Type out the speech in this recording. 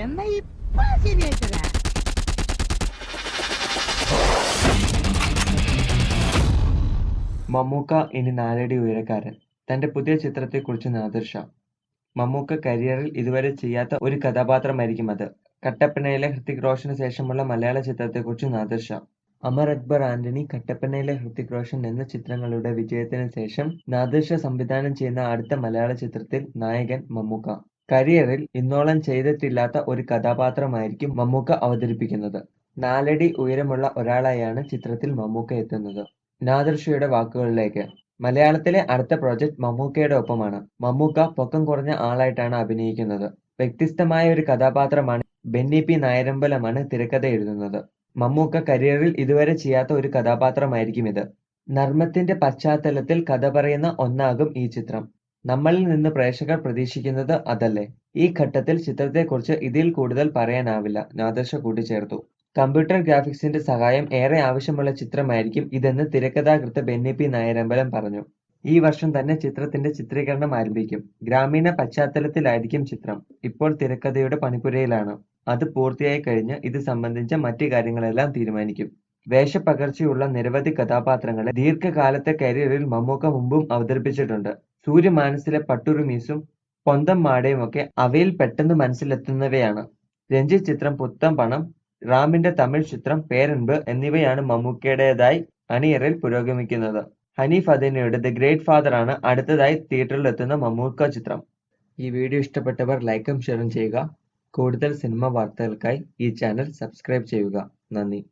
എന്നാ ഇപ്പൊ ശരിയായിട്ടരാ. മമ്മൂക്ക ഇനി നാലടി ഉയരക്കാരൻ. തന്റെ പുതിയ ചിത്രത്തെക്കുറിച്ച് നാദിർ ഷാ. മമ്മൂക്ക കരിയറിൽ ഇതുവരെ ചെയ്യാത്ത ഒരു കഥാപാത്രമായിരിക്കും അത്. കട്ടപ്പനയിലെ ഹൃതിക് റോഷന് ശേഷമുള്ള മലയാള ചിത്രത്തെക്കുറിച്ച് നാദിർ ഷാ. അമർ അക്ബർ ആന്റണി, കട്ടപ്പനയിലെ ഹൃതിക് റോഷൻ എന്ന ചിത്രങ്ങളുടെ വിജയത്തിന് ശേഷം നാദിർ ഷാ സംവിധാനം ചെയ്യുന്ന അടുത്ത മലയാള ചിത്രത്തിൽ നായകൻ മമ്മൂക്ക. കരിയറിൽ ഇന്നോളം ചെയ്തിട്ടില്ലാത്ത ഒരു കഥാപാത്രമായിരിക്കും മമ്മൂക്ക അവതരിപ്പിക്കുന്നത്. 4 അടി ഉയരമുള്ള ഒരാളായാണ് ചിത്രത്തിൽ മമ്മൂക്ക എത്തുന്നത്. നാദിർ ഷായുടെ വാക്കുകളിലേക്ക്. മലയാളത്തിലെ അടുത്ത പ്രോജക്ട് മമ്മൂക്കയുടെ ഒപ്പമാണ്. മമ്മൂക്ക പൊക്കം കുറഞ്ഞ ആളായിട്ടാണ് അഭിനയിക്കുന്നത്. വ്യത്യസ്തമായ ഒരു കഥാപാത്രമാണ്. ബെന്നി പി നായരമ്പലമാണ് തിരക്കഥ എഴുതുന്നത്. മമ്മൂക്ക കരിയറിൽ ഇതുവരെ ചെയ്യാത്ത ഒരു കഥാപാത്രമായിരിക്കും ഇത്. നർമ്മത്തിന്റെ പശ്ചാത്തലത്തിൽ കഥ പറയുന്ന ഒന്നാകും ഈ ചിത്രം. നമ്മളിൽ നിന്ന് പ്രേക്ഷകർ പ്രതീക്ഷിക്കുന്നത് അതല്ലേ? ഈ ഘട്ടത്തിൽ ചിത്രത്തെക്കുറിച്ച് ഇതിൽ കൂടുതൽ പറയാനാവില്ല, നാദിർ ഷാ കൂട്ടിച്ചേർത്തു. കമ്പ്യൂട്ടർ ഗ്രാഫിക്സിന്റെ സഹായം ഏറെ ആവശ്യമുള്ള ചിത്രമായിരിക്കും ഇതെന്ന് തിരക്കഥാകൃത്ത് ബെന്നി പി നായരമ്പലം പറഞ്ഞു. ഈ വർഷം തന്നെ ചിത്രത്തിന്റെ ചിത്രീകരണം ആരംഭിക്കും. ഗ്രാമീണ പശ്ചാത്തലത്തിലായിരിക്കും ചിത്രം. ഇപ്പോൾ തിരക്കഥയുടെ പണിപ്പുരയിലാണ്. അത് പൂർത്തിയായി കഴിഞ്ഞ് ഇത് സംബന്ധിച്ച മറ്റ് കാര്യങ്ങളെല്ലാം തീരുമാനിക്കും. വേഷപ്പകർച്ചയുള്ള നിരവധി കഥാപാത്രങ്ങളെ ദീർഘകാലത്തെ കരിയറിൽ മമ്മൂക്ക മുമ്പും അവതരിപ്പിച്ചിട്ടുണ്ട്. സൂര്യമാനസിലെ പട്ടുറുമീസും പൊന്തം മാടയുമൊക്കെ അവയിൽ പെട്ടെന്ന് മനസ്സിലെത്തുന്നവയാണ്. രഞ്ജിത്ത് ചിത്രം പുത്തൻ പണം, റാമിന്റെ തമിഴ് ചിത്രം പേരൻപ് എന്നിവയാണ് മമ്മൂക്കയുടേതായി അണിയറയിൽ പുരോഗമിക്കുന്നത്. ഹനീഫ് അദീനയുടെ ദ ഗ്രേറ്റ് ഫാദർ ആണ് അടുത്തതായി തിയേറ്ററിലെത്തുന്ന മമ്മൂക്ക ചിത്രം. ഈ വീഡിയോ ഇഷ്ടപ്പെട്ടവർ ലൈക്കും ഷെയറും ചെയ്യുക. കൂടുതൽ സിനിമ വാർത്തകൾക്കായി ഈ ചാനൽ സബ്സ്ക്രൈബ് ചെയ്യുക. നന്ദി.